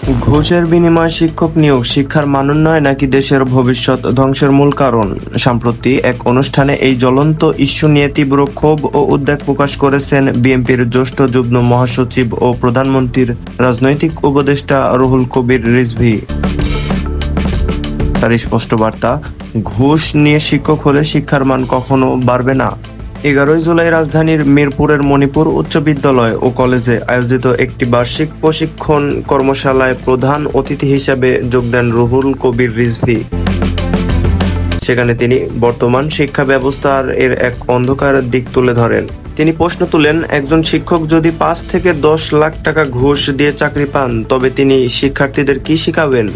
ঘুষের বিনিময়ে শিক্ষক নিয়োগ শিক্ষার মানোন্নয়ন নাকি দেশের ভবিষ্যৎ ধ্বংসের মূল কারণ? সম্প্রতি এক অনুষ্ঠানে এই জ্বলন্ত ইস্যু নিয়ে তীব্র ক্ষোভ ও উদ্বেগ প্রকাশ করেছেন বিএনপির জ্যেষ্ঠ যুগ্ম মহাসচিব ও প্রধানমন্ত্রীর রাজনৈতিক উপদেষ্টা রুহুল কবির রিজভী। তার স্পষ্ট বার্তা, ঘুষ নিয়ে শিক্ষক হলে শিক্ষার মান কখনো বাড়বে না। 11 জুলাই রাজধানীর মিরপুরের মণিপুর উচ্চ বিদ্যালয় ও কলেজে আয়োজিত একটি বার্ষিক প্রশিক্ষণ কর্মশালায় প্রধান অতিথি হিসেবে যোগ দেন রুহুল কবির রিজভী। সেখানে তিনি বর্তমান শিক্ষা ব্যবস্থার এক অন্ধকার দিক তুলে ধরেন। তিনি প্রশ্ন তুলেন, একজন শিক্ষক যদি 5 থেকে 10 লাখ টাকা ঘুষ দিয়ে চাকরি পান, তবে তিনি শিক্ষার্থীদের কি শিখাবেন?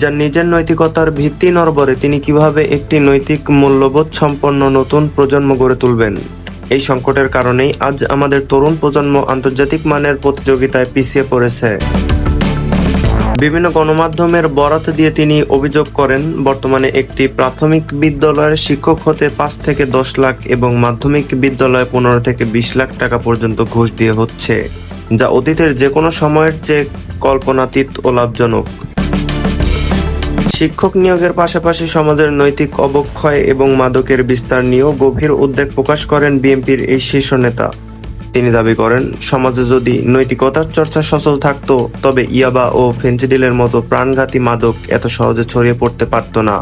যার নিজের নৈতিকতার ভিত্তি নড়বড়ে, তিনি কিভাবে একটি নৈতিক মূল্যবোধ সম্পন্ন নতুন প্রজন্ম গড়ে তুলবেন? এই সংকটের কারণেই আজ আমাদের তরুণ প্রজন্ম আন্তর্জাতিক মানের প্রতিযোগিতায় পিছিয়ে পড়েছে। বিভিন্ন গণমাধ্যমের বরাত দিয়ে তিনি অভিযোগ করেন, বর্তমানে একটি প্রাথমিক বিদ্যালয়ের শিক্ষক হতে 5 থেকে 10 লাখ এবং মাধ্যমিক বিদ্যালয়ে 15 থেকে 20 লাখ টাকা পর্যন্ত ঘুষ দিয়ে হচ্ছে, যা অতীতের যে কোনো সময়ের চেয়ে কল্পনাতীত ও লাভজনক। শিক্ষক নিয়োগের পাশাপাশি সমাজের নৈতিক অবক্ষয় এবং মাদকের বিস্তার নিয়েও গভীর উদ্বেগ প্রকাশ করেন বিএনপির এই শীর্ষ নেতা। তিনি দাবি করেন, সমাজে যদি নৈতিকতার চর্চা সচল থাকতো, তবে ইয়াবা ও ফেনসিডিলের মতো প্রাণঘাতী মাদক এত সহজে ছড়িয়ে পড়তে পারত না।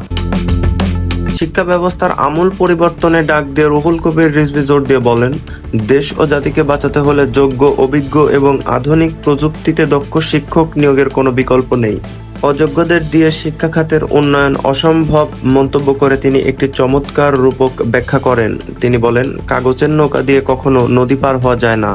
শিক্ষা ব্যবস্থার আমূল পরিবর্তনের ডাক দিয়ে রুহুল কবির রিজভী জোর দিয়ে বলেন, দেশ ও জাতিকে বাঁচাতে হলে যোগ্য, অভিজ্ঞ এবং আধুনিক প্রযুক্তিতে দক্ষ শিক্ষক নিয়োগের কোনো বিকল্প নেই। অযোগ্যদের দিয়ে শিক্ষা খাতের উন্নয়ন অসম্ভব মন্তব্য করে তিনি একটি চমৎকার রূপক ব্যাখ্যা করেন। তিনি বলেন, কাগজের নৌকা দিয়ে কখনো নদী পার হওয়া যায় না।